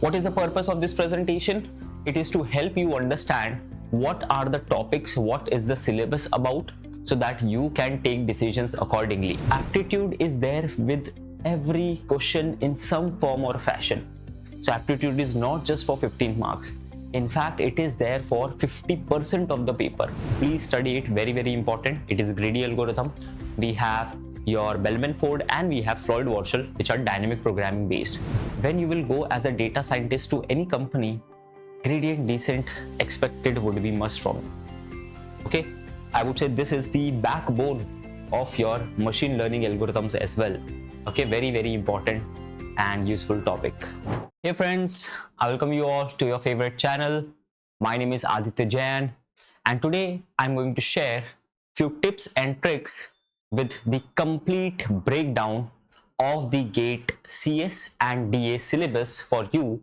What is the purpose of this presentation? It is to help you understand what are the topics, what is the syllabus about, so that you can take decisions accordingly. Aptitude is there with every question in some form or fashion. So aptitude is not just for 15 marks. In fact, it is there for 50% of the paper. Please study it, very important. It is greedy algorithm. We have your Bellman-Ford and we have Floyd-Warshall, which are dynamic programming based. When you will go as a data scientist to any company, gradient descent expected would be must from it. Okay, I would say this is the backbone of your machine learning algorithms as well. Okay, very important and useful topic. Hey friends, I welcome you all to your favorite channel. My name is Aditya Jain, and today I'm going to share few tips and tricks with the complete breakdown of the GATE CS and DA syllabus for you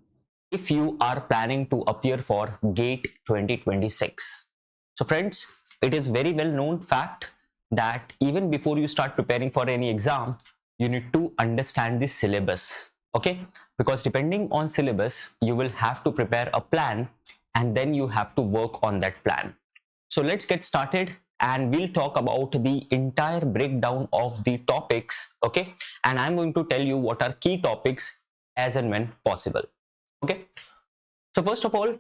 if you are planning to appear for GATE 2026. So friends, it is very well known fact that even before you start preparing for any exam, you need to understand the syllabus. Okay, because depending on syllabus, you will have to prepare a plan and then you have to work on that plan. So let's get started and we'll talk about the entire breakdown of the topics. Okay, and I'm going to tell you what are key topics as and when possible. Okay, so first of all,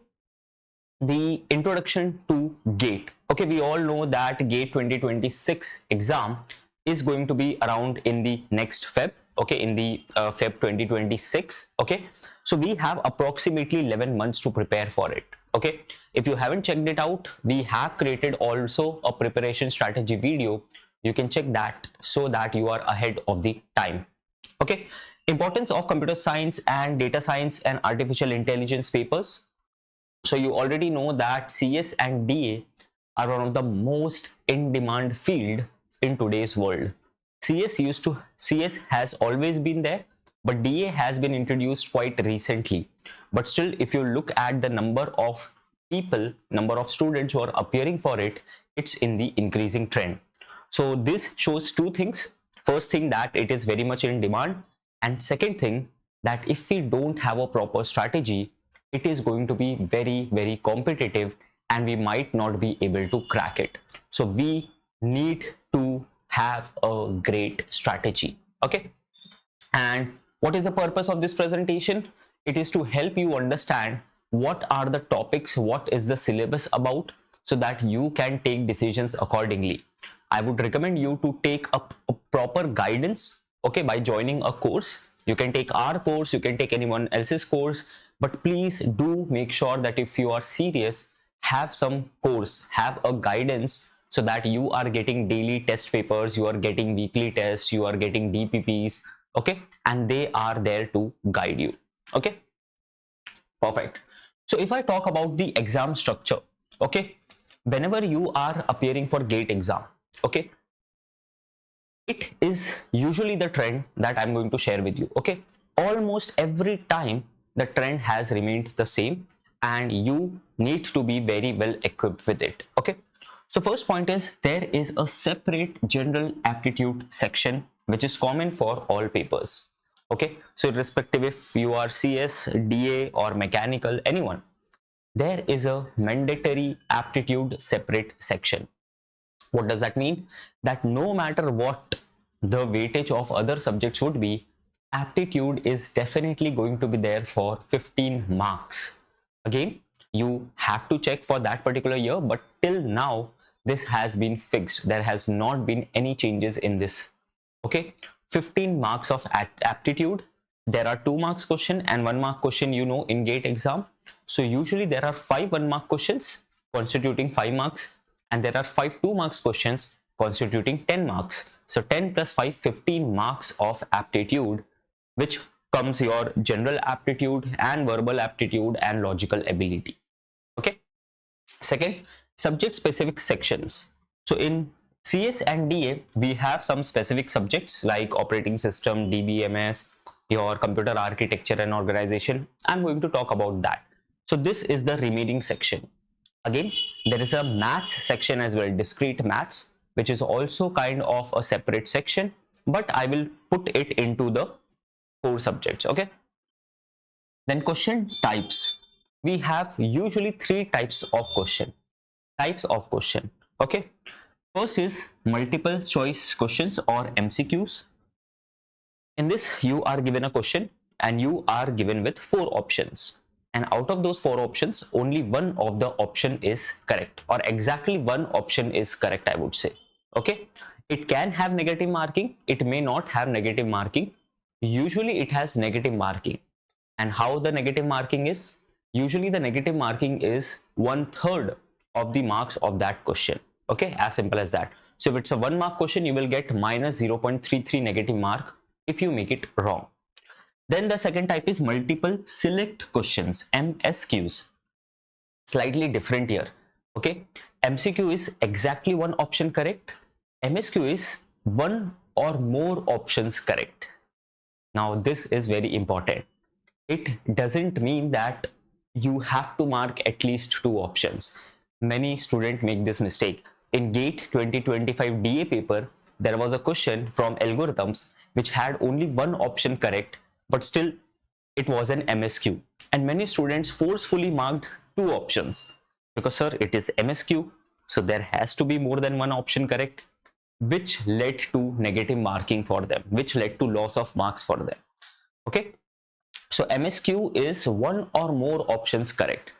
the introduction to GATE. Okay, we all know that GATE 2026 exam is going to be around in the next Feb. Okay, in the Feb 2026. Okay, so we have approximately 11 months to prepare for it. Okay, if you haven't checked it out, we have created also a preparation strategy video. You can check that so that you are ahead of the time. Okay, importance of computer science and data science and artificial intelligence papers. So you already know that CS and DA are one of the most in-demand field in today's world. CS has always been there, but DA has been introduced quite recently. But still, if you look at the number of people, number of students who are appearing for it, it's in the increasing trend. So this shows two things. First thing, that it is very much in demand, and second thing, that if we don't have a proper strategy, it is going to be very competitive and we might not be able to crack it. So we need to have a great strategy. Okay, and what is the purpose of this presentation? It is to help you understand what are the topics, what is the syllabus about, so that you can take decisions accordingly. I would recommend you to take a proper guidance, okay, by joining a course. You can take our course, you can take anyone else's course, but please do make sure that if you are serious, have some course, have a guidance, so that you are getting daily test papers, you are getting weekly tests, you are getting DPPs, okay, and they are there to guide you. Okay, perfect. So if I talk about the exam structure, okay, whenever you are appearing for GATE exam, okay, it is usually the trend that I'm going to share with you. Okay, almost every time the trend has remained the same and you need to be very well equipped with it. Okay, so first point is there is a separate general aptitude section which is common for all papers. Okay, so irrespective if you are CS, DA or mechanical, anyone, there is a mandatory aptitude separate section. What does that mean? That no matter what the weightage of other subjects would be, aptitude is definitely going to be there for 15 marks. Again, you have to check for that particular year, but till now this has been fixed. There has not been any changes in this. Okay, 15 marks of aptitude. There are 2 marks question and 1 mark question, you know, in GATE exam. So usually there are 5 1 mark questions constituting 5 marks, and there are 5 2 marks questions constituting 10 marks. So 10 plus 5, 15 marks of aptitude, which comes your general aptitude and verbal aptitude and logical ability. Okay, second, subject specific sections. So in CS and DA, we have some specific subjects like operating system, DBMS, your computer architecture and organization. I'm going to talk about that. So this is the remaining section. Again, there is a maths section as well, discrete maths, which is also kind of a separate section, but I will put it into the core subjects. Okay, Then question types. We have usually three types of question. Okay. First is multiple choice questions or MCQs. In this, you are given a question and you are given with 4 options. And out of those 4 options, only one of the option is correct, or exactly one option is correct, I would say. Okay. It can have negative marking. It may not have negative marking. Usually it has negative marking. And how the negative marking is? Usually the negative marking is 1/3 of the marks of that question. Okay, as simple as that. So if it's a 1 mark question, you will get minus 0.33 negative mark if you make it wrong. Then the second type is multiple select questions, MSQs. Slightly different here. Okay, MCQ is exactly one option correct. MSQ is one or more options correct. Now this is very important. It doesn't mean that you have to mark at least 2 options. Many students make this mistake. In GATE 2025 DA paper, there was a question from algorithms which had only one option correct, but still it was an MSQ. And many students forcefully marked 2 options because, sir, it is MSQ, so there has to be more than one option correct, which led to negative marking for them, which led to loss of marks for them. Okay. So MSQ is one or more options correct.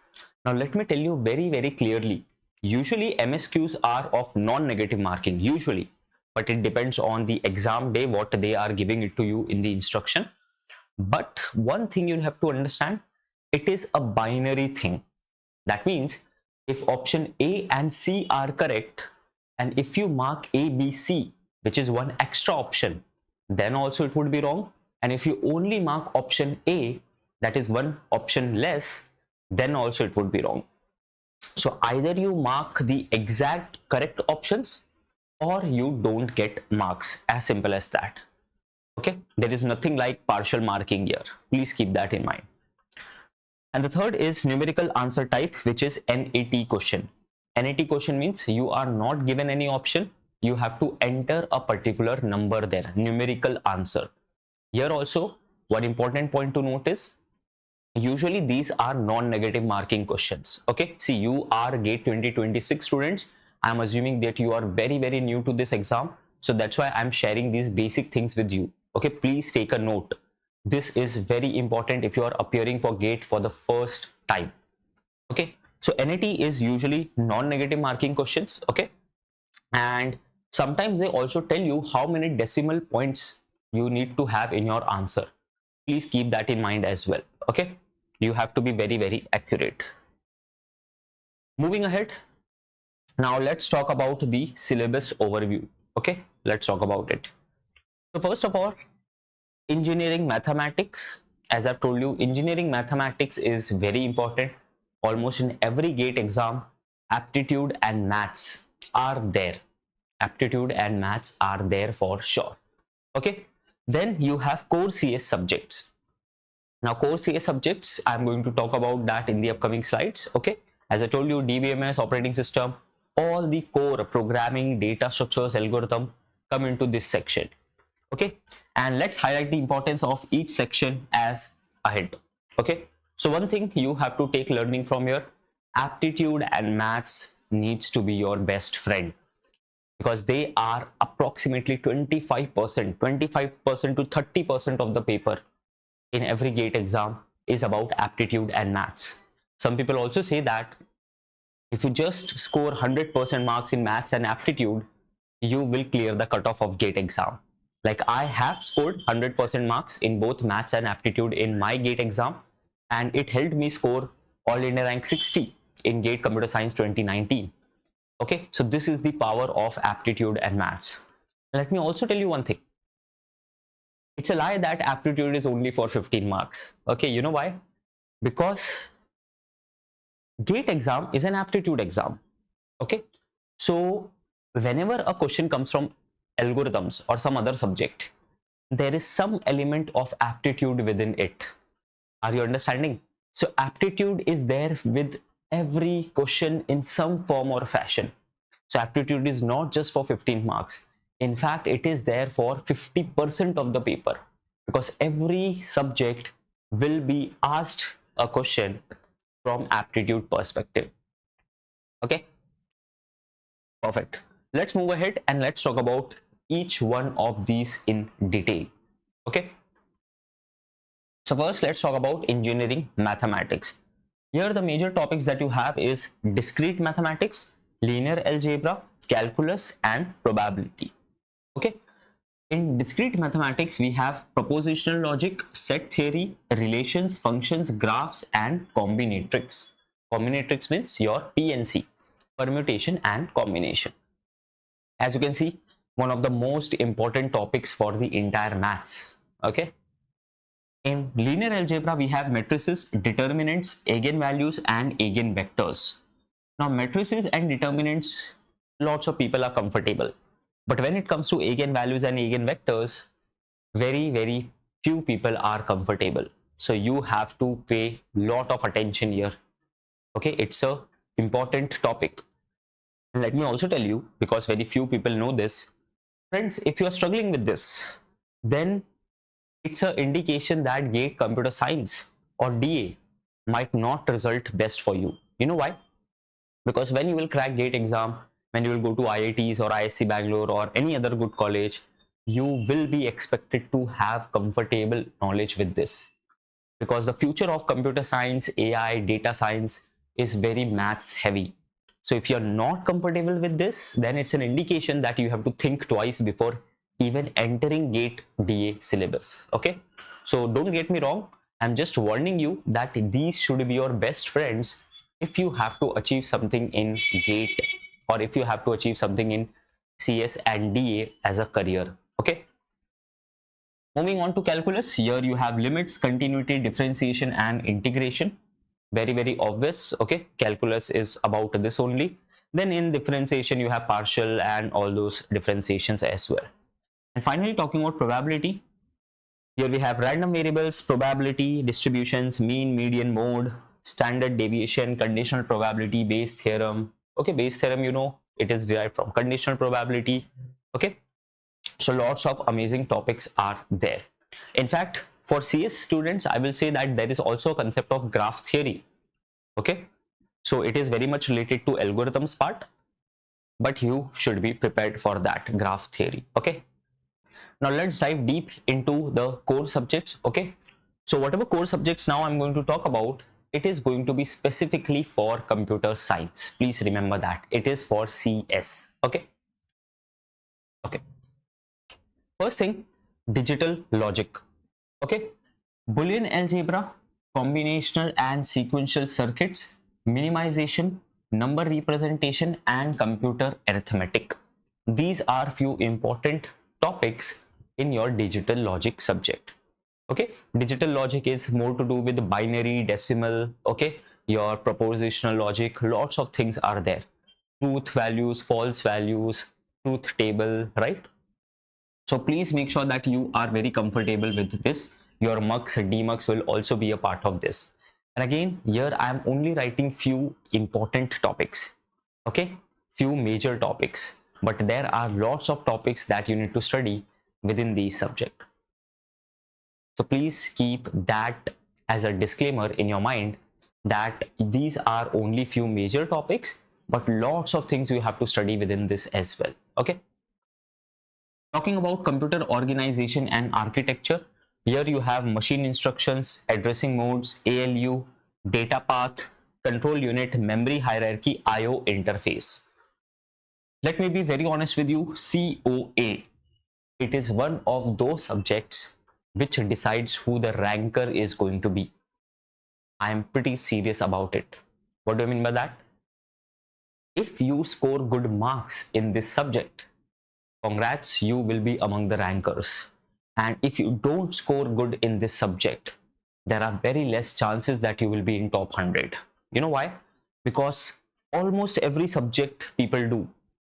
Now let me tell you very, very clearly. Usually MSQs are of non-negative marking, usually, but it depends on the exam day, what they are giving it to you in the instruction. But one thing you have to understand, it is a binary thing. That means if option A and C are correct, and if you mark A, B, C, which is one extra option, then also it would be wrong. And if you only mark option A, that is one option less, then also it would be wrong. So either you mark the exact correct options or you don't get marks, as simple as that. Okay, there is nothing like partial marking here. Please keep that in mind. And the third is numerical answer type, which is NAT question. NAT question means you are not given any option. You have to enter a particular number there, numerical answer. Here also, one important point to note is, usually these are non-negative marking questions. Okay, see, you are GATE 2026 students. I'm assuming that you are very, very new to this exam. So that's why I'm sharing these basic things with you. Okay, please take a note. This is very important if you are appearing for GATE for the first time. Okay, so NAT is usually non-negative marking questions. Okay, and sometimes they also tell you how many decimal points you need to have in your answer. Please keep that in mind as well. Okay, you have to be very, very accurate. Moving ahead, now let's talk about the syllabus overview. Okay, let's talk about it. So first of all, engineering mathematics. As I've told you, engineering mathematics is very important. Almost in every GATE exam, aptitude and maths are there. Aptitude and maths are there for sure. Okay, then you have core CS subjects. Now core CS subjects, I'm going to talk about that in the upcoming slides. Okay, as I told you, DBMS, operating system, all the core programming, data structures, algorithm come into this section. Okay, and let's highlight the importance of each section as ahead. Okay, so one thing you have to take learning from here, aptitude and maths needs to be your best friend, because they are approximately 25% to 30% of the paper in every GATE exam is about aptitude and maths. Some people also say that if you just score 100% marks in maths and aptitude, you will clear the cutoff of GATE exam. Like I have scored 100% marks in both maths and aptitude in my GATE exam, and it helped me score All India rank 60 in GATE Computer Science 2019. Okay, so this is the power of aptitude and maths. Let me also tell you one thing. It's a lie that aptitude is only for 15 marks. Okay, you know why? Because GATE exam is an aptitude exam. Okay, so whenever a question comes from algorithms or some other subject, there is some element of aptitude within it. Are you understanding? So aptitude is there with every question in some form or fashion. So aptitude is not just for 15 marks. In fact, it is there for 50% of the paper, because every subject will be asked a question from aptitude perspective. Okay, perfect. Let's move ahead and let's talk about each one of these in detail. Okay, so first let's talk about engineering mathematics. Here the major topics that you have is discrete mathematics, linear algebra, calculus and probability. Okay, in discrete mathematics we have propositional logic, set theory, relations, functions, graphs and combinatorics. Combinatorics means your PNC, permutation and combination. As you can see, one of the most important topics for the entire maths. Okay, in linear algebra, we have matrices, determinants, eigenvalues, and eigenvectors. Now, matrices and determinants, lots of people are comfortable. But when it comes to eigenvalues and eigenvectors, very few people are comfortable. So you have to pay lot of attention here. Okay, it's a important topic. Let me also tell you, because very few people know this, friends, if you are struggling with this, then it's an indication that GATE computer science or DA might not result best for you. You know why? Because when you will crack GATE exam, when you will go to IITs or ISC Bangalore or any other good college, you will be expected to have comfortable knowledge with this. Because the future of computer science, AI, data science is very maths heavy. So if you're not comfortable with this, then it's an indication that you have to think twice before even entering GATE DA syllabus. Okay, so don't get me wrong, I'm just warning you that these should be your best friends if you have to achieve something in GATE or if you have to achieve something in CS and DA as a career. Okay, moving on to calculus. Here you have limits, continuity, differentiation and integration. Very obvious. Okay, calculus is about this only. Then in differentiation you have partial and all those differentiations as well. And finally, talking about probability, here we have random variables, probability, distributions, mean, median, mode, standard deviation, conditional probability, Bayes theorem. Okay, Bayes theorem, you know, it is derived from conditional probability. Okay, so lots of amazing topics are there. In fact, for CS students, I will say that there is also a concept of graph theory. Okay, so it is very much related to algorithms part, but you should be prepared for that graph theory. Okay, now let's dive deep into the core subjects. Okay, so whatever core subjects now I'm going to talk about, it is going to be specifically for computer science. Please remember that it is for CS. Okay, first thing, digital logic. Okay, Boolean algebra, combinational and sequential circuits, minimization, number representation and computer arithmetic. These are few important topics in your digital logic subject. Okay, digital logic is more to do with binary, decimal. Okay, your propositional logic, lots of things are there. Truth values, false values, truth table, right? So please make sure that you are very comfortable with this. Your mux, demux will also be a part of this. And again, here I am only writing few important topics. Okay, few major topics, but there are lots of topics that you need to study within these subject. So please keep that as a disclaimer in your mind that these are only few major topics, but lots of things you have to study within this as well. Okay, talking about computer organization and architecture, here you have machine instructions, addressing modes, ALU, data path, control unit, memory hierarchy, IO interface. Let me be very honest with you, COA, it is one of those subjects which decides who the ranker is going to be. I am pretty serious about it. What do I mean by that? If you score good marks in this subject, congrats, you will be among the rankers. And if you don't score good in this subject, there are very less chances that you will be in top 100. You know why? Because almost every subject people do,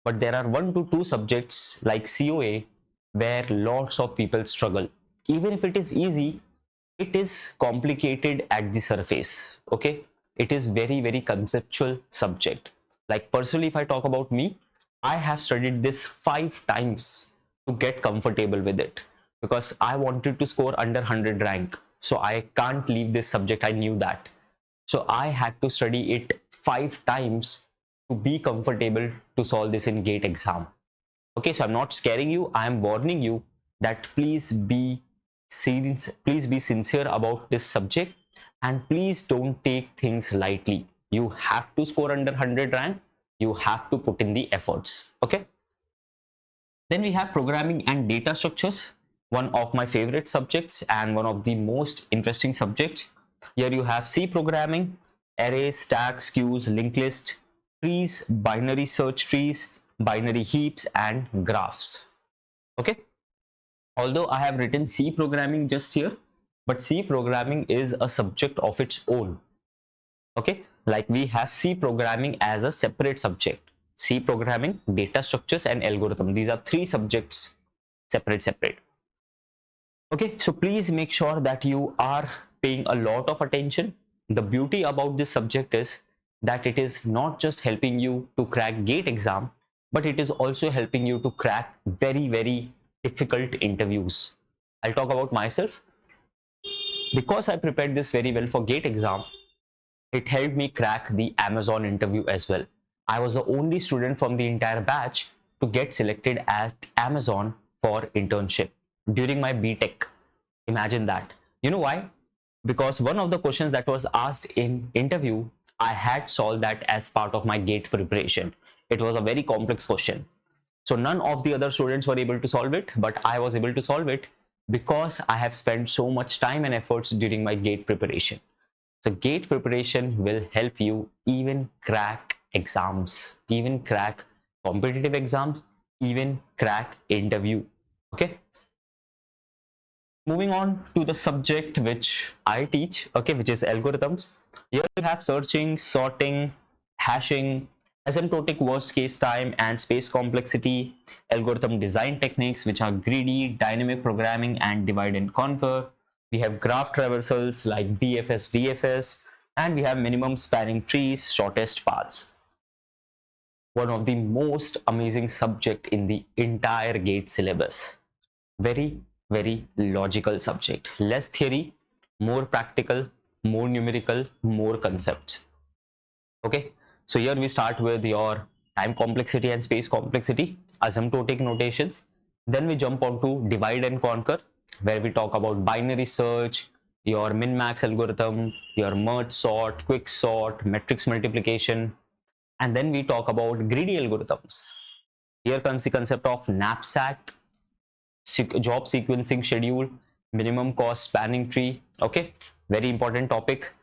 but there are 1 to 2 subjects like COA where lots of people struggle. Even if it is easy, it is complicated at the surface. Okay, it is very conceptual subject. Like personally, if I talk about me, I have studied this 5 times to get comfortable with it, because I wanted to score under 100 rank. so I can't leave this subject. I knew that. So I had to study it 5 times to be comfortable to solve this in GATE exam. Okay, so I'm not scaring you. I am warning you that please be sincere about this subject, and please don't take things lightly. You have to score under 100 rank. You have to put in the efforts. Okay. Then we have programming and data structures, one of my favorite subjects and one of the most interesting subjects. Here you have C programming, arrays, stacks, queues, linked list, trees, binary search trees, binary heaps, and graphs. Okay. Although I have written C programming just here, but C programming is a subject of its own. Okay, like we have C programming as a separate subject. C programming, data structures, and algorithm. These are 3 subjects, separate. Okay, so please make sure that you are paying a lot of attention. The beauty about this subject is that it is not just helping you to crack GATE exam, but it is also helping you to crack very difficult interviews. I'll talk about myself. Because I prepared this very well for GATE exam, it helped me crack the Amazon interview as well. I was the only student from the entire batch to get selected at Amazon for internship during my BTech. Imagine that. You know why? Because one of the questions that was asked in interview, I had solved that as part of my GATE preparation. It was a very complex question. So none of the other students were able to solve it, but I was able to solve it because I have spent so much time and efforts during my GATE preparation. So GATE preparation will help you even crack exams, even crack competitive exams, even crack interview. Okay. Moving on to the subject which I teach, okay, which is algorithms. Here we have searching, sorting, hashing, asymptotic worst case time and space complexity, algorithm design techniques which are greedy, dynamic programming, and divide and conquer. We have graph traversals like BFS, DFS, and we have minimum spanning trees, shortest paths. One of the most amazing subject in the entire GATE syllabus. Very logical subject. Less theory, more practical, more numerical, more concepts. Okay, so here we start with your time complexity and space complexity, asymptotic notations. Then we jump on to divide and conquer, where we talk about binary search, your min-max algorithm, your merge sort, quick sort, matrix multiplication. And then we talk about greedy algorithms. Here comes the concept of knapsack, job sequencing schedule, minimum cost spanning tree. Okay, very important topic.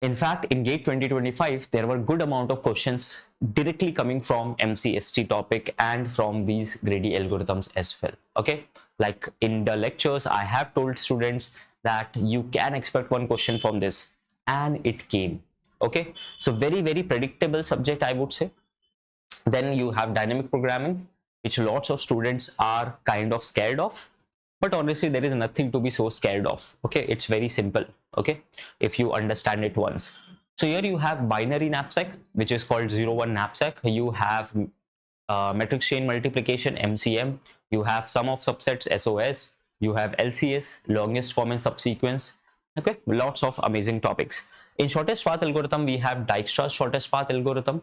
In fact, in GATE 2025, there were good amount of questions directly coming from MCST topic and from these greedy algorithms as well. Okay, like in the lectures, I have told students that you can expect one question from this, and it came. Okay, so very predictable subject, I would say. Then you have dynamic programming, which lots of students are kind of scared of, but honestly there is nothing to be so scared of. Okay, it's very simple. Okay, if you understand it once. So here you have binary knapsack, which is called 0-1 knapsack. You have matrix chain multiplication, MCM. You have sum of subsets, SOS. You have LCS, longest common subsequence. Okay, lots of amazing topics. In shortest path algorithm, we have Dijkstra's shortest path algorithm.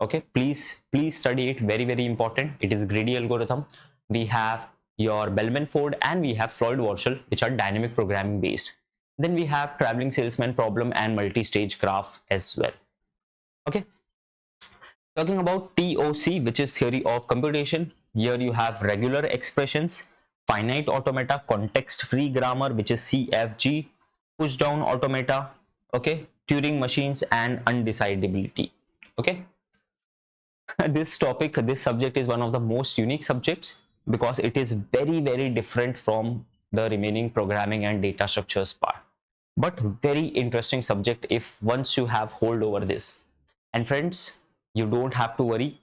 Okay, please study it. Very important. It is greedy algorithm. We have your Bellman-Ford and we have Floyd-Warshall, which are dynamic programming based. Then we have traveling salesman problem and multi-stage graph as well. Okay, talking about TOC, which is theory of computation. Here you have regular expressions, finite automata, context-free grammar, which is CFG, push-down automata, okay, Turing machines, and undecidability. Okay, this subject is one of the most unique subjects because it is very different from the remaining programming and data structures part, but very interesting subject if once you have hold over this. And friends, you don't have to worry.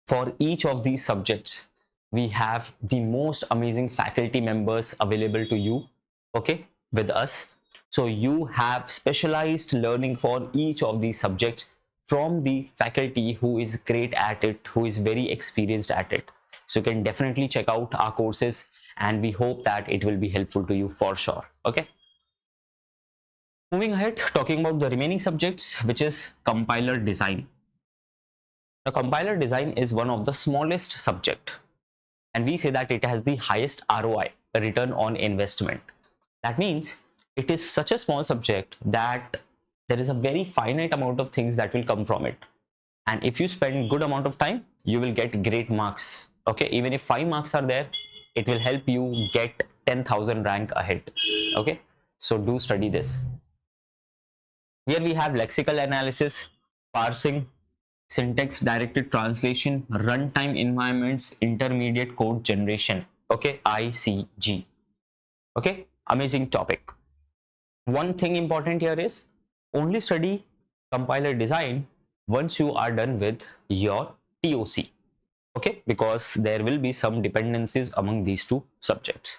For each of these subjects, we have the most amazing faculty members available to you, okay, with us. So you have specialized learning for each of these subjects from the faculty who is great at it, who is very experienced at it. So you can definitely check out our courses, and we hope that it will be helpful to you for sure. Okay, Moving ahead, talking about the remaining subjects, which is compiler design. The compiler design is one of the smallest subject, and we say that it has the highest ROI, return on investment. That means it is such a small subject that there is a very finite amount of things that will come from it, and if you spend good amount of time, you will get great marks. Okay, even if 5 marks are there, it will help you get 10,000 rank ahead. Okay, so do study this. Here we have lexical analysis, parsing, syntax directed translation, runtime environments, intermediate code generation. Okay, ICG. Okay, amazing topic. One thing important here is only study compiler design once you are done with your TOC. Okay, because there will be some dependencies among these two subjects.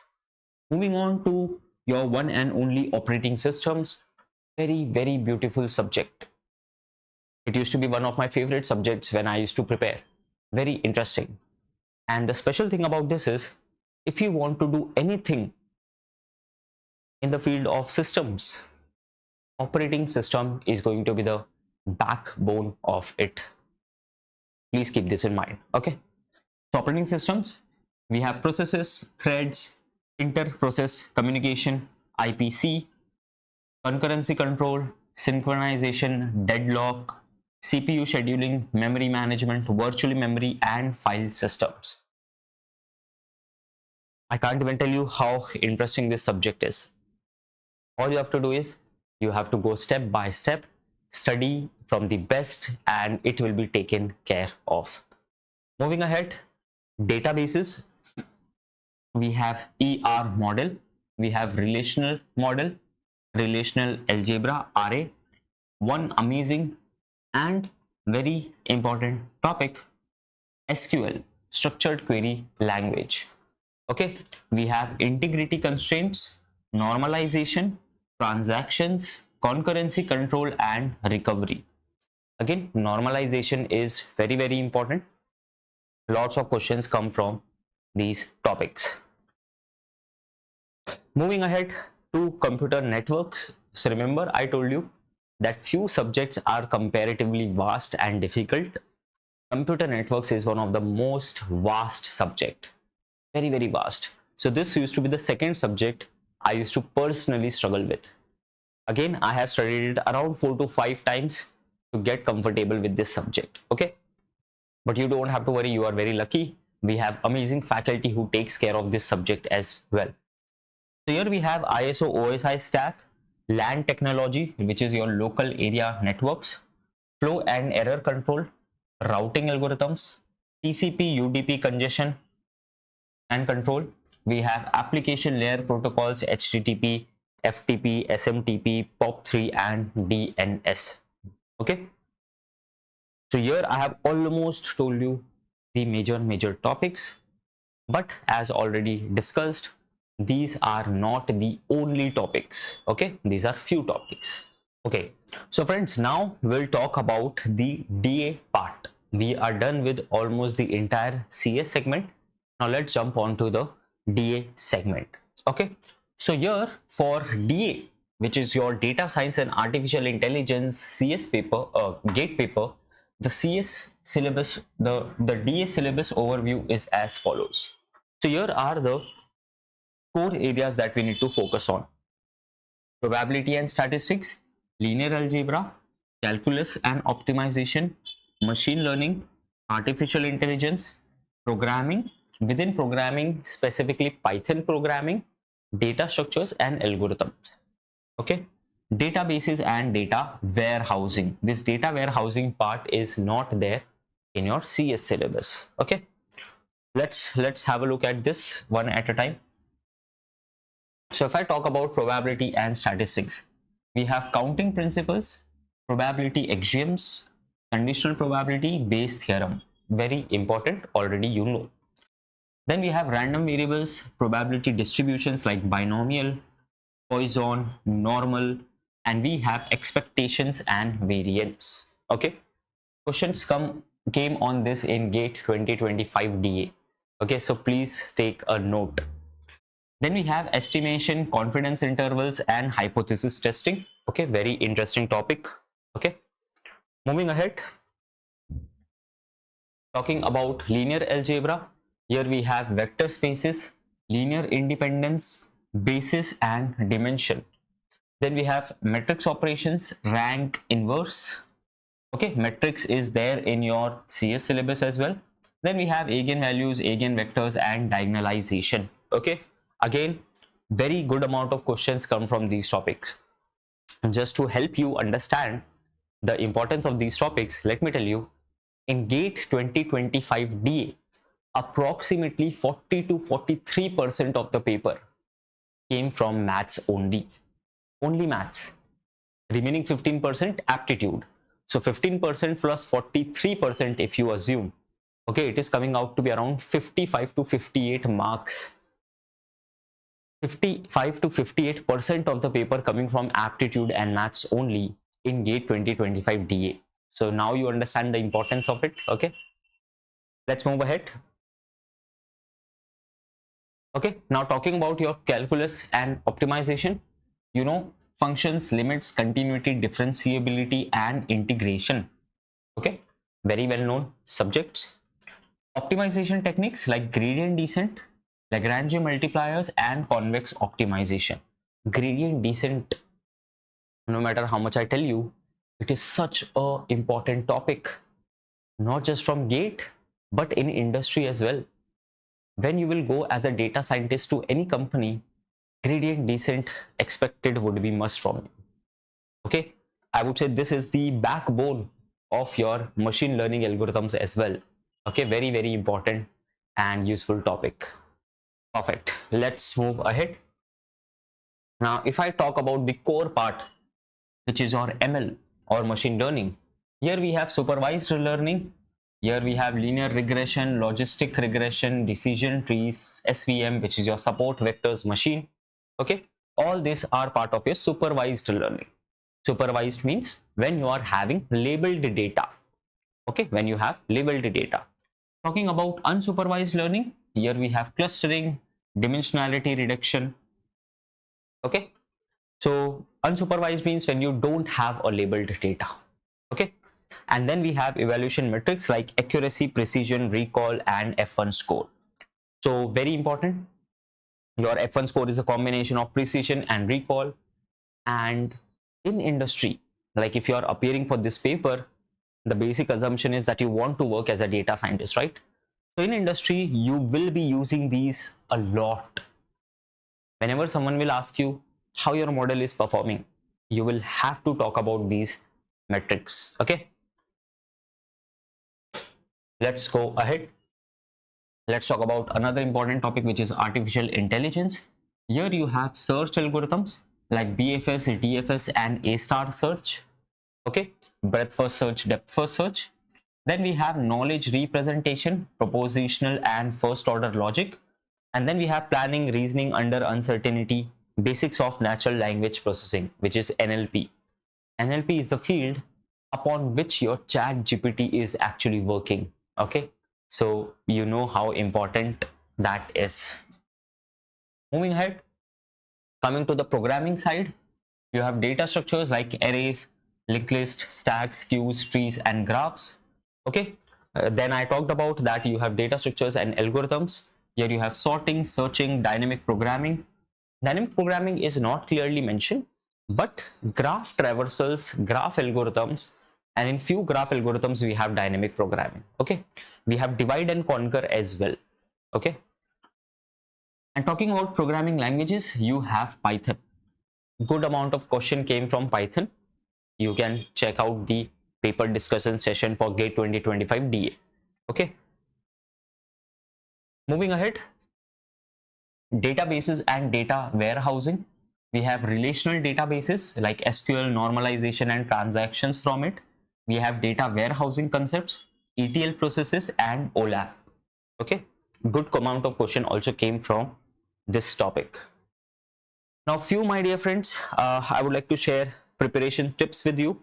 Moving on to your one and only operating systems. Very, very beautiful subject. It used to be one of my favorite subjects when I used to prepare. Very interesting. And the special thing about this is, if you want to do anything in the field of systems, operating system is going to be the backbone of it. Please keep this in mind. Okay, so operating systems, we have processes, threads, inter-process communication, IPC, concurrency control, synchronization, deadlock, CPU scheduling, memory management, virtual memory, and file systems. I can't even tell you how interesting this subject is. All you have to do is, you have to go step by step, study from the best, and it will be taken care of. Moving ahead, databases. We have ER model, we have relational model, relational algebra, RA. One amazing and very important topic, SQL, structured query language. Okay, we have integrity constraints, normalization, transactions, concurrency control, and recovery. Again, normalization is very, very important. Lots of questions come from these topics. Moving ahead to computer networks. So remember, I told you that few subjects are comparatively vast and difficult. Computer networks is one of the most vast subject. Very, very vast. So this used to be the second subject I used to personally struggle with. Again, I have studied it around 4 to 5 times to get comfortable with this subject. Okay, but you don't have to worry, you are very lucky. We have amazing faculty who takes care of this subject as well. So here we have ISO OSI stack, LAN technology, which is your local area networks, flow and error control, routing algorithms, TCP UDP congestion and control. We have application layer protocols, HTTP, FTP, SMTP, POP3, and DNS. Okay, so here I have almost told you the major topics, but as already discussed, these are not the only topics. Okay, these are few topics. Okay, so friends, now we'll talk about the DA part. We are done with almost the entire CS segment. Now let's jump on to the DA segment. Okay, so here for DA, which is your data science and artificial intelligence CS paper, GATE paper, the CS syllabus, the DA syllabus overview is as follows. So here are the core areas that we need to focus on: probability and statistics, linear algebra, calculus and optimization, machine learning, artificial intelligence, programming, within programming specifically Python programming, data structures and algorithms. Okay, databases and data warehousing. This data warehousing part is not there in your CS syllabus. Okay, let's have a look at this one at a time. So if I talk about probability and statistics, we have counting principles, probability axioms, conditional probability, Bayes theorem. Very important, already you know. Then we have random variables, probability distributions like binomial, Poisson, normal, and we have expectations and variance. Okay, questions came on this in GATE 2025 DA. Okay, so please take a note. Then we have estimation, confidence intervals, and hypothesis testing. Okay, very interesting topic. Okay, moving ahead, talking about linear algebra. Here we have vector spaces, linear independence, basis and dimension. Then we have matrix operations, rank, inverse. Okay, matrix is there in your CS syllabus as well. Then we have eigenvalues, eigenvectors and diagonalization. Okay, again, very good amount of questions come from these topics. And just to help you understand the importance of these topics, let me tell you, in GATE 2025 DA, approximately 40 to 43% of the paper came from maths only maths. Remaining 15% aptitude. So 15% plus 43%, if you assume, okay, it is coming out to be around 55 to 58 marks. 55 to 58% of the paper coming from aptitude and maths only in GATE 2025 DA. So now you understand the importance of it. Okay, let's move ahead. Okay, now talking about your calculus and optimization, you know, functions, limits, continuity, differentiability and integration. Okay, very well known subjects. Optimization techniques like gradient descent, Lagrange multipliers and convex optimization. Gradient descent, no matter how much I tell you, it is such a important topic, not just from GATE but in industry as well. When you will go as a data scientist to any company, gradient descent expected would be must from you. Okay, I would say this is the backbone of your machine learning algorithms as well. Okay, very, very important and useful topic. Perfect. Let's move ahead. Now, if I talk about the core part, which is your ML or machine learning, here we have supervised learning. Here we have linear regression, logistic regression, decision trees, SVM, which is your support vectors machine. Okay, all these are part of your supervised learning. Supervised means when you are having labeled data. Okay, when you have labeled data. Talking about unsupervised learning, here we have clustering, dimensionality reduction. Okay, so unsupervised means when you don't have a labeled data. Okay, and then we have evaluation metrics like accuracy, precision, recall and F1 score. So very important, your F1 score is a combination of precision and recall. And in industry, like if you are appearing for this paper, the basic assumption is that you want to work as a data scientist, right? So in industry, you will be using these a lot. Whenever someone will ask you how your model is performing, you will have to talk about these metrics. Okay, let's go ahead. Let's talk about another important topic, which is artificial intelligence. Here you have search algorithms like BFS, DFS and A* search. Okay, breadth first search, depth first search. Then we have knowledge representation, propositional and first order logic. And then we have planning, reasoning under uncertainty, basics of natural language processing, which is NLP. NLP is the field upon which your ChatGPT is actually working. Okay, so you know how important that is. Moving ahead, coming to the programming side, you have data structures like arrays, linked list, stacks, queues, trees and graphs. Okay, then I talked about that you have data structures and algorithms. Here you have sorting, searching, dynamic programming. Dynamic programming is not clearly mentioned, but graph traversals, graph algorithms, and in few graph algorithms we have dynamic programming. Okay, we have divide and conquer as well. Okay, and talking about programming languages, you have Python. Good amount of question came from Python. You can check out the paper discussion session for GATE 2025 DA. Okay, moving ahead, databases and data warehousing. We have relational databases like SQL, normalization and transactions from it. We have data warehousing concepts, ETL processes and OLAP. Okay, good amount of question also came from this topic. Now few, my dear friends, I would like to share preparation tips with you.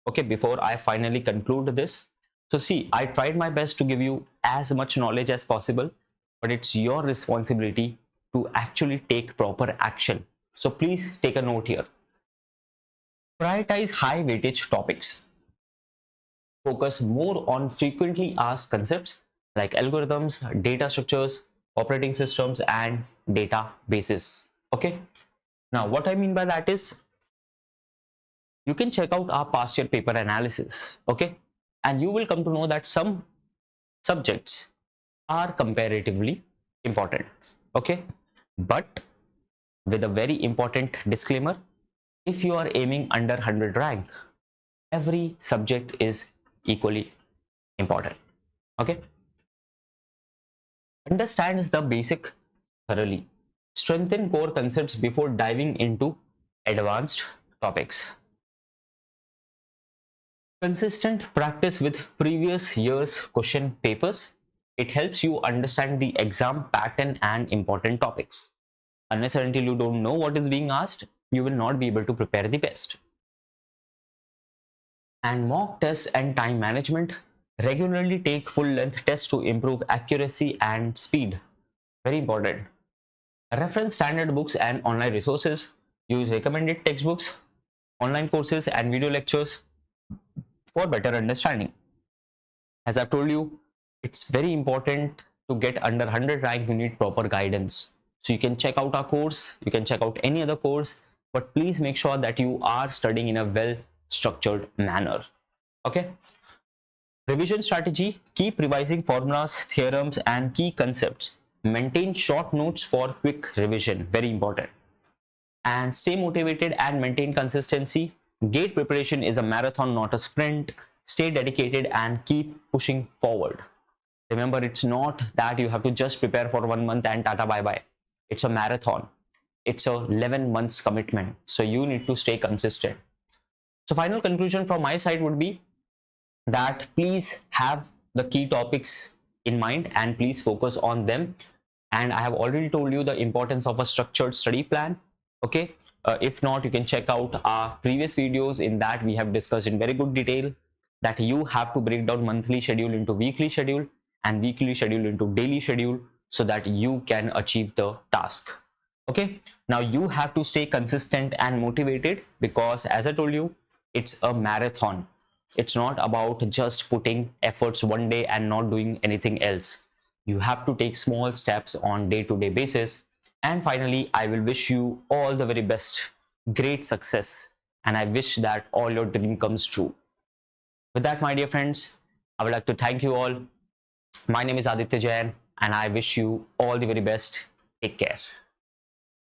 Okay, before I finally conclude this. So see, I tried my best to give you as much knowledge as possible, but it's your responsibility to actually take proper action. So please take a note here. Prioritize high weightage topics. Focus more on frequently asked concepts like algorithms, data structures, operating systems, and databases. Okay. Now, what I mean by that is you can check out our past year paper analysis. Okay. And you will come to know that some subjects are comparatively important. Okay. But with a very important disclaimer, if you are aiming under 100 rank, every subject is equally important. Okay. Understand the basic thoroughly. Strengthen core concepts before diving into advanced topics. Consistent practice with previous year's question papers. It helps you understand the exam pattern and important topics. Unless and until you don't know what is being asked, you will not be able to prepare the best. And mock tests and time management. Regularly take full-length tests to improve accuracy and speed. Very important. Reference standard books and online resources. Use recommended textbooks, online courses, and video lectures for better understanding. As I've told you, it's very important to get under 100 rank. You need proper guidance. So you can check out our course, you can check out any other course, but please make sure that you are studying in a well-structured manner. Okay. Revision strategy. Keep revising formulas, theorems, and key concepts. Maintain short notes for quick revision. Very important. And stay motivated and maintain consistency. GATE preparation is a marathon, not a sprint. Stay dedicated and keep pushing forward. Remember, it's not that you have to just prepare for 1 month and tata bye bye. It's a marathon. It's a 11 months commitment. So you need to stay consistent. So final conclusion from my side would be that please have the key topics in mind and please focus on them. And I have already told you the importance of a structured study plan. Okay. If not, you can check out our previous videos. In that we have discussed in very good detail that you have to break down monthly schedule into weekly schedule and weekly schedule into daily schedule so that you can achieve the task. Okay. Now you have to stay consistent and motivated because as I told you, it's a marathon. It's not about just putting efforts one day and not doing anything else. You have to take small steps on day-to-day basis. And finally, I will wish you all the very best, great success, and I wish that all your dream comes true. With that, my dear friends, I would like to thank you all. My name is Aditya Jain, and I wish you all the very best. Take care.